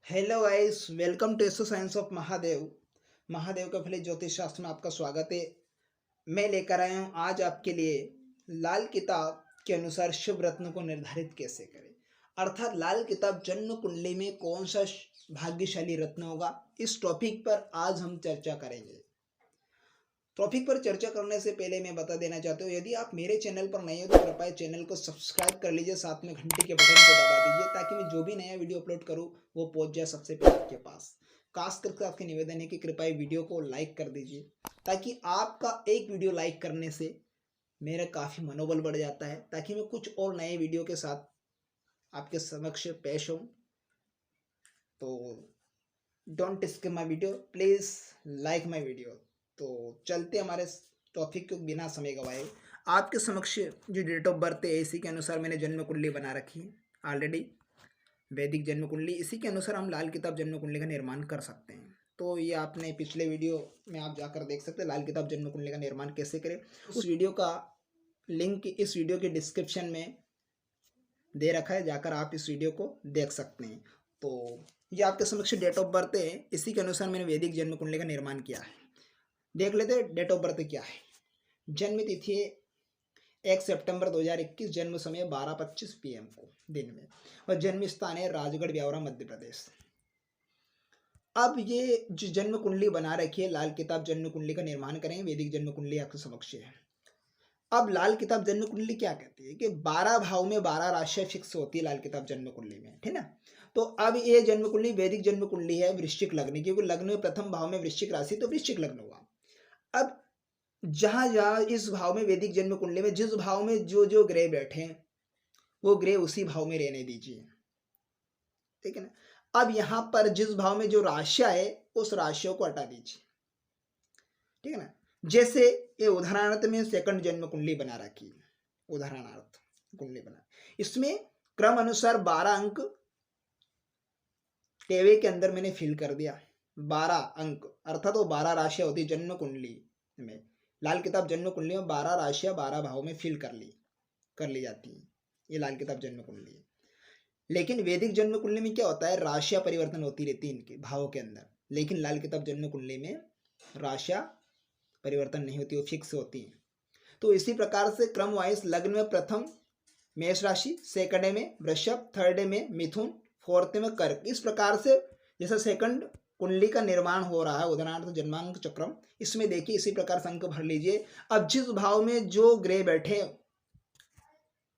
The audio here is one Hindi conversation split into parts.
Hello guys, welcome to astro science of Mahadev. Mahadev का फलित ज्योतिष शास्त्र में आपका स्वागत है। मैं लेकर आया हूँ आज आपके लिए लाल किताब के अनुसार शुभ रत्न को निर्धारित कैसे करें, अर्थात लाल किताब जन्म कुंडली में कौन सा भाग्यशाली रत्न होगा। इस टॉपिक पर आज हम चर्चा करेंगे। टॉपिक पर चर्चा करने से पहले मैं बता देना चाहता हूँ, यदि आप मेरे चैनल पर नए हो तो कृपया चैनल को सब्सक्राइब कर लीजिए, साथ में घंटी के बटन को दबा दीजिए ताकि मैं जो भी नया वीडियो अपलोड करूँ वो पहुंच जाए सबसे पहले आपके पास। खास करके आपके निवेदन है कि कृपया वीडियो को लाइक कर दीजिए, ताकि आपका एक वीडियो लाइक करने से मेरा काफ़ी मनोबल बढ़ जाता है, ताकि मैं कुछ और नए वीडियो के साथ आपके समक्ष पेश हूँ। तो don't skip my video, please like my video. तो चलते हमारे टॉपिक को बिना समय गवाए। आपके समक्ष जो डेट ऑफ बर्थ है इसी के अनुसार मैंने जन्म कुंडली बना रखी है ऑलरेडी, वैदिक जन्म कुंडली। इसी के अनुसार हम लाल किताब जन्म कुंडली का निर्माण कर सकते हैं। तो ये आपने पिछले वीडियो में आप जाकर देख सकते हैं लाल किताब जन्म कुंडली का निर्माण कैसे करें। उस वीडियो का लिंक इस वीडियो के डिस्क्रिप्शन में दे रखा है, जाकर आप इस वीडियो को देख सकते हैं। तो ये आपके समक्ष डेट ऑफ बर्थ है, इसी के अनुसार मैंने वैदिक जन्म कुंडली का निर्माण किया है। देख लेते हैं डेट ऑफ बर्थ क्या है। जन्म तिथि 1 सितंबर 2021, जन्म समय 12:25 PM को दिन में, और जन्म स्थान है राजगढ़ ब्यावरा मध्य प्रदेश। अब ये जो जन्म कुंडली बना रखी है, लाल किताब जन्म कुंडली का निर्माण करेंगे, वैदिक जन्म कुंडली आपके समक्ष है। अब लाल किताब जन्म कुंडली क्या कहती है कि 12 भाव में 12 राशियां फिक्स होती है लाल किताब जन्म कुंडली में, ठीक ना। तो अब ये जन्म कुंडली वैदिक जन्म कुंडली है वृश्चिक लग्न, क्योंकि लग्न में प्रथम भाव में वृश्चिक राशि, तो वृश्चिक लग्न हुआ। अब जहां जहां इस भाव में वैदिक जन्म कुंडली में जिस भाव में जो जो ग्रह बैठे हैं वो ग्रह उसी भाव में रहने दीजिए, ठीक है ना। अब यहां पर जिस भाव में जो राशियां है उस राशियों को हटा दीजिए, ठीक है ना। जैसे ये उदाहरणार्थ में सेकंड जन्म कुंडली बना रखी है, उदाहरणार्थ कुंडली बना, इसमें क्रम अनुसार 12 अंक टेवे के अंदर मैंने फिल कर दिया। 12 अंक अर्थात वो 12 राशियां होती जन्म कुंडली में, लाल किताब जन्म कुंडली में 12 राशियां 12 भाव में फिल कर ली जाती है। ये लाल किताब जन्म कुंडली है। लेकिन वैदिक जन्म कुंडली में क्या होता है, राशियां परिवर्तन होती रहती है इनके भावों के अंदर, लेकिन लाल किताब जन्म कुंडली में राशियां परिवर्तन नहीं होती, वो फिक्स होती है। तो इसी प्रकार से क्रम वाइज लग्न में प्रथम मेष राशि, सेकंड में वृषभ, थर्ड में मिथुन, फोर्थ में कर्क। इस प्रकार से जैसा सेकंड कुंडली का निर्माण हो रहा है उदाहरणार्थ जन्मांक चक्रम, इसमें देखिए इसी प्रकार से अंक भर लीजिए। अब जिस भाव में जो ग्रह बैठे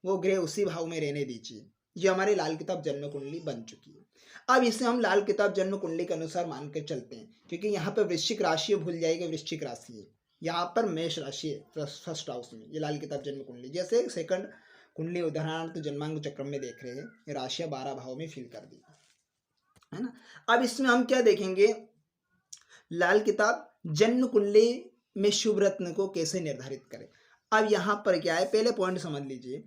वो ग्रह उसी भाव में रहने दीजिए। ये हमारी लाल किताब जन्म कुंडली बन चुकी है। अब इसे हम लाल किताब जन्म कुंडली के अनुसार मान के चलते हैं, क्योंकि यहाँ पर वृश्चिक राशि भूल जाएगी, वृश्चिक राशि है, यहाँ पर मेष राशि है फर्स्ट हाउस में। ये लाल किताब जन्म कुंडली जैसे सेकंड कुंडली उदाहरणार्थ जन्मांक चक्र में देख रहे हैं, राशियां 12 भाव में फिल कर दी है ना। अब इसमें हम क्या देखेंगे, लाल किताब जन्म कुंडली में शुभ रत्न को कैसे निर्धारित करें। अब यहाँ पर क्या है, पहले पॉइंट समझ लीजिए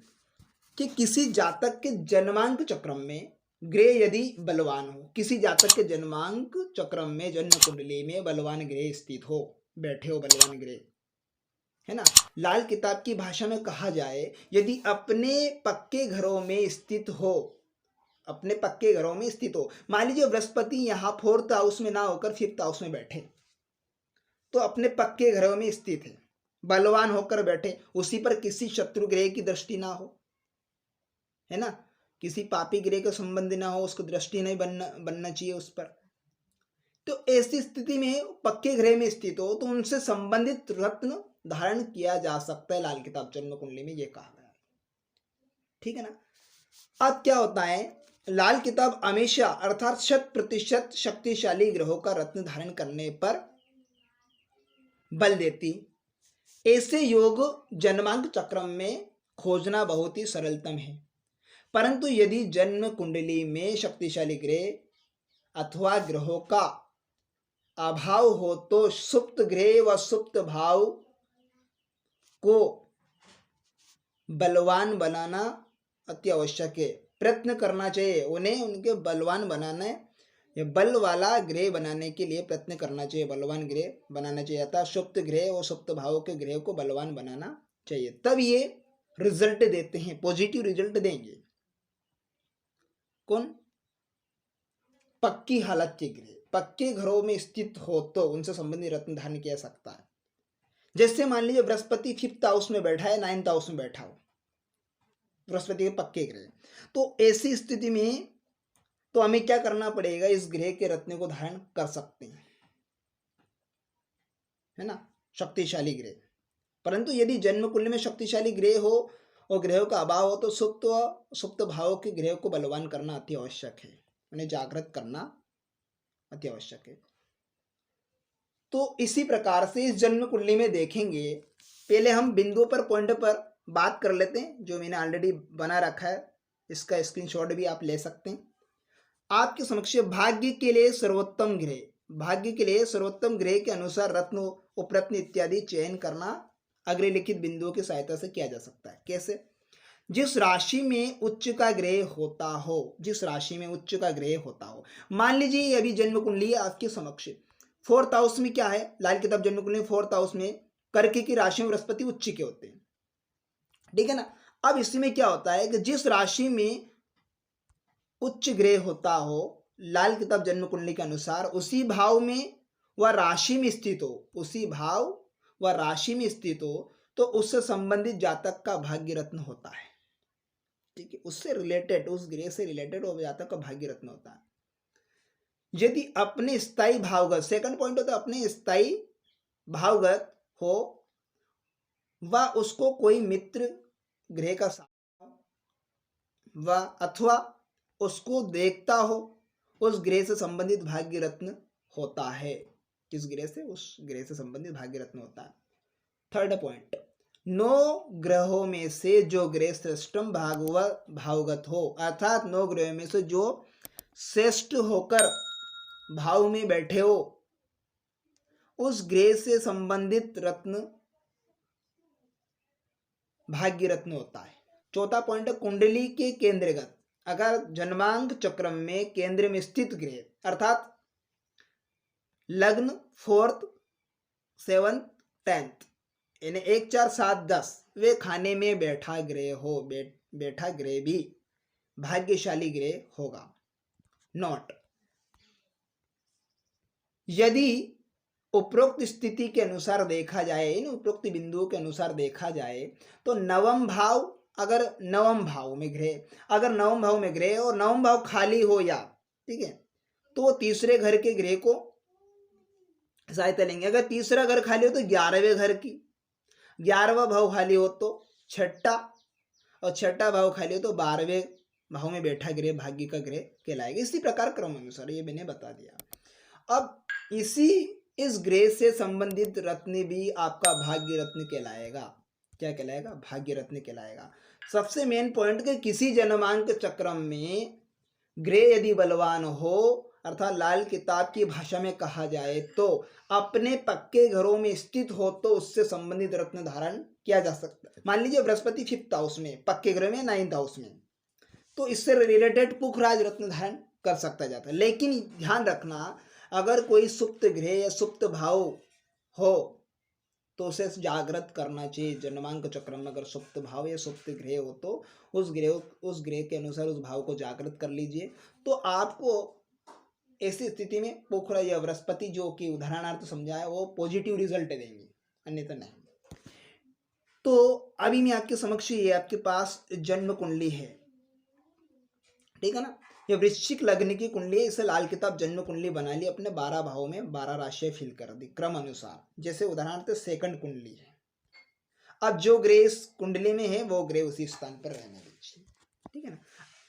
कि किसी जातक के जन्मांक चक्रम में ग्रह यदि बलवान हो, किसी जातक के जन्मांक चक्रम में जन्म कुंडली में बलवान ग्रह स्थित हो, बैठे हो बलवान ग्रह, है ना। लाल किताब की भाषा में कहा जाए, यदि अपने पक्के घरों में स्थित हो, अपने पक्के घरों में स्थित हो, मान लीजिए बृहस्पति यहाँ 4th हाउस में ना होकर 5th हाउस में बैठे, तो अपने पक्के घरों में स्थित है, बलवान होकर बैठे, उसी पर किसी शत्रु ग्रह की दृष्टि ना हो, है ना, किसी पापी ग्रह का संबंध ना हो, उसको दृष्टि नहीं बनना चाहिए उस पर। तो ऐसी स्थिति में पक्के ग्रह में स्थित हो तो उनसे संबंधित रत्न धारण किया जा सकता है, लाल किताब जन्म कुंडली में ये कहा गया है, ठीक है ना। अब क्या होता है, लाल किताब हमेशा अर्थात 100% शक्तिशाली ग्रहों का रत्न धारण करने पर बल देती। ऐसे योग जन्मांक चक्रम में खोजना बहुत ही सरलतम है, परंतु यदि जन्म कुंडली में शक्तिशाली ग्रह अथवा ग्रहों का अभाव हो तो सुप्त ग्रह व सुप्त भाव को बलवान बनाना अति आवश्यक है, प्रयत्न करना चाहिए, उन्हें उनके बलवान बनाना है, या बल वाला ग्रह बनाने के लिए प्रयत्न करना चाहिए, बलवान ग्रह बनाना चाहिए, अतः सुप्त ग्रह और सुप्त भाव के ग्रह को बलवान बनाना चाहिए, तब ये रिजल्ट देते हैं, पॉजिटिव रिजल्ट देंगे। कौन, पक्की हालत के गृह, पक्के घरों में स्थित हो तो उनसे संबंधित रत्न धारण किया सकता है। जैसे मान लीजिए बृहस्पति 5th हाउस में बैठा है, 9th हाउस में बैठा हो, बृहस्पति के पक्के ग्रह, तो ऐसी स्थिति में तो हमें क्या करना पड़ेगा, इस ग्रह के रत्न को धारण कर सकते हैं, है ना, शक्तिशाली ग्रह। परंतु यदि जन्म कुंडली में शक्तिशाली ग्रह हो और ग्रहों का अभाव हो तो सुप्त भावों के ग्रह को बलवान करना अति आवश्यक है, उन्हें जागृत करना अति आवश्यक है। तो इसी प्रकार से इस जन्म कुंडली में देखेंगे, पहले हम बिंदु पर पॉइंट पर बात कर लेते हैं, जो मैंने ऑलरेडी बना रखा है, इसका स्क्रीनशॉट भी आप ले सकते हैं। आपके समक्ष भाग्य के लिए सर्वोत्तम ग्रह, भाग्य के लिए सर्वोत्तम ग्रह के अनुसार रत्न उपरत्न इत्यादि चयन करना अग्रलिखित बिंदुओं की सहायता से किया जा सकता है। कैसे? जिस राशि में उच्च का ग्रह होता हो, जिस राशि में उच्च का ग्रह होता हो, मान लीजिए अभी जन्म कुंडली आपके समक्ष 4th हाउस में क्या है, लाल किताब जन्म कुंडली 4th हाउस में कर्क की राशि में बृहस्पति उच्च के होते हैं, ठीक है ना। अब इसमें क्या होता है कि जिस राशि में उच्च ग्रह होता हो, लाल किताब जन्म कुंडली के अनुसार उसी भाव में वह राशि में स्थित हो, उसी भाव व राशि में स्थित हो, तो उससे संबंधित जातक का भाग्य रत्न होता है, ठीक है, उससे रिलेटेड, उस ग्रह से रिलेटेड वो जातक का भाग्य रत्न होता है। यदि अपने स्थायी भावगत, सेकंड पॉइंट होता है अपने स्थायी भावगत हो व उसको कोई मित्र ग्रह का व अथवा उसको देखता हो, उस ग्रह से संबंधित भाग्य रत्न होता है। किस ग्रह से? उस ग्रह से संबंधित भाग्य रत्न होता है। थर्ड पॉइंट, 9 ग्रहों में से जो ग्रह श्रेष्ठम भावगत हो, अर्थात 9 ग्रहों में से जो श्रेष्ठ होकर भाव में बैठे हो, उस ग्रह से संबंधित रत्न भाग्य रत्न होता है। चौथा पॉइंट है कुंडली के केंद्रगत, अगर जन्मांक चक्र में केंद्र में स्थित ग्रह अर्थात लग्न 4th 7th 10th यानी 1 4 7 10 वे खाने में बैठा ग्रह हो, बैठा ग्रह भी भाग्यशाली ग्रह होगा। नोट, यदि उपरोक्त स्थिति के अनुसार देखा जाए, इन उपरोक्त बिंदुओं के अनुसार देखा जाए तो नवम भाव, अगर नवम भाव में ग्रह, अगर नवम भाव में ग्रह और नवम भाव खाली हो या, ठीक है, तो तीसरे घर के ग्रह को सहायता लेंगे। अगर तीसरा घर खाली हो तो 11वें घर की, 11वां भाव खाली हो तो छठा, और छठा भाव खाली हो तो 12वें भाव में बैठा ग्रह भाग्य का ग्रह कहलाएगा। इसी प्रकार क्रम अनुसार ये मैंने बता दिया। अब इस ग्रह से संबंधित रत्न भी आपका भाग्य रत्न कहलाएगा। क्या कहलाएगा? भाग्य रत्न कहलाएगा। सबसे मेन पॉइंट कि किसी जन्मांक चक्र में ग्रह यदि बलवान हो, अर्थात लाल किताब की भाषा में कहा जाए तो अपने पक्के घरों में स्थित हो, तो उससे संबंधित रत्न धारण किया जा सकता है। मान लीजिए बृहस्पति 5th हाउस में पक्के घर में, 9th हाउस में, तो इससे रिलेटेड पुखराज रत्न धारण कर सकता जाता है। लेकिन ध्यान रखना, अगर कोई सुप्त ग्रह या सुप्त भाव हो तो उसे जागृत करना चाहिए। जन्मांक चक्र में अगर सुप्त भाव या सुप्त ग्रह हो तो उस ग्रह के अनुसार उस भाव को जागृत कर लीजिए, तो आपको ऐसी स्थिति में पोखरा या बृहस्पति, जो कि उदाहरणार्थ समझाया, वो पॉजिटिव रिजल्ट देंगे, अन्यथा नहीं। तो अभी मैं आपके समक्ष, ये आपके पास जन्म कुंडली है, ठीक है ना, ये वृश्चिक लग्न की कुंडली है। इसे लाल किताब जन्म कुंडली बना ली, अपने 12 भावों में 12 राशियां फिल कर दी क्रम अनुसार। जैसे उदाहरणार्थ सेकंड कुंडली है, अब जो ग्रह इस कुंडली में है वो ग्रह उसी स्थान पर रहने दीजिए, ठीक है ना।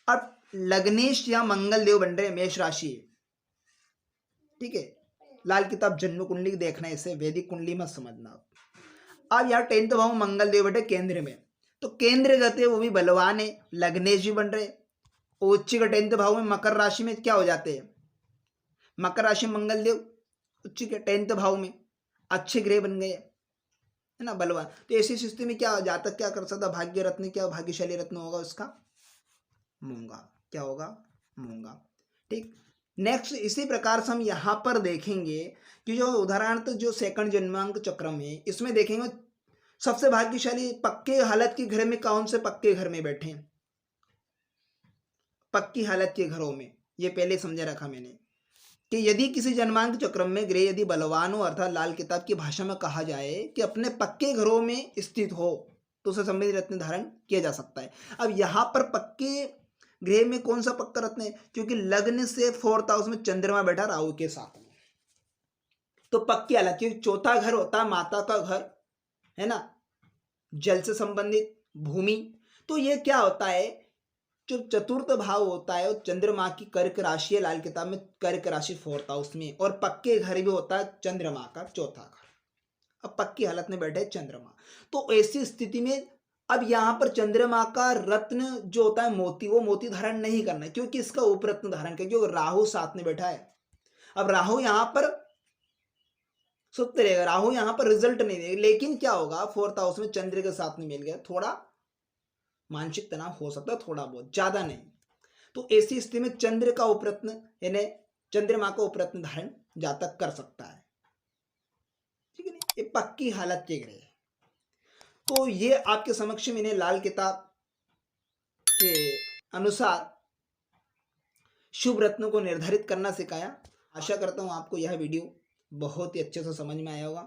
अब लग्नेश या मंगल देव बन रहे मेष राशि, ठीक है, लाल किताब जन्म कुंडली देखना, इसे वैदिक कुंडली मत समझना। अब यार 10th भाव मंगल देव बैठे केंद्र में, तो केंद्र गते वो भी बलवान है, लग्नेश भी बन रहे। उच्च का 10th भाव में मकर राशि में क्या हो जाते हैं, मकर राशि मंगल देव उच्च के 10th भाव में अच्छे ग्रह बन गए, है ना, बलवान। तो ऐसी स्थिति में क्या जातक क्या कर सकता? भाग्य रत्न, क्या भाग्यशाली रत्न होगा उसका? मूंगा। क्या होगा? मूंगा। ठीक, नेक्स्ट इसी प्रकार से हम यहाँ पर देखेंगे कि जो उदाहरण जो सेकंड जन्मांक चक्र में, इसमें देखेंगे सबसे भाग्यशाली पक्के हालत के घर में कौन से पक्के घर में बैठे हैं, पक्की हालत के घरों में, ये पहले समझा रखा मैंने। कि यदि किसी जन्मांक चक्र में ग्रह यदि बलवान हो, अर्थात लाल किताब की भाषा में कहा जाए कि अपने पक्के घरों में स्थित हो, तो उसे संबंधित रत्न धारण किया जा सकता है। अब यहाँ पर पक्के ग्रह में कौन सा पक्का रत्न है, क्योंकि लग्न से 4th हाउस में चंद्रमा बैठा राहु के साथ में, तो पक्की, हालांकि चौथा घर होता है माता का घर, है ना, जल से संबंधित, भूमि। तो ये क्या होता है, जो चतुर्थ भाव होता है वो चंद्रमा की कर्क राशि है, लाल किताब में कर्क राशि 4th हाउस में, और पक्के घर भी होता है चंद्रमा का चौथा घर। अब पक्की हालत में बैठे चंद्रमा, तो ऐसी स्थिति में अब यहां पर चंद्रमा का रत्न जो होता है मोती, वो मोती धारण नहीं करना है, क्योंकि इसका उपरत्न धारण कर, क्योंकि राहु साथ में बैठा है। अब राहु यहां पर सुप्त रहेगा, राहु यहां पर रिजल्ट नहीं देगा, लेकिन क्या होगा 4th हाउस में चंद्र के साथ में मिल गया, थोड़ा मानसिक तनाव हो सकता है, थोड़ा बहुत, ज्यादा नहीं। तो ऐसी स्थिति में चंद्र का उपरत्न यानी चंद्रमा का उपरत्न धारण जातक कर सकता है, ठीक है ना, ये पक्की हालत के ग्रह। तो ये आपके समक्ष मैंने लाल किताब के अनुसार शुभ रत्नों को निर्धारित करना सिखाया। आशा करता हूं आपको यह वीडियो बहुत ही अच्छे से समझ में आया होगा।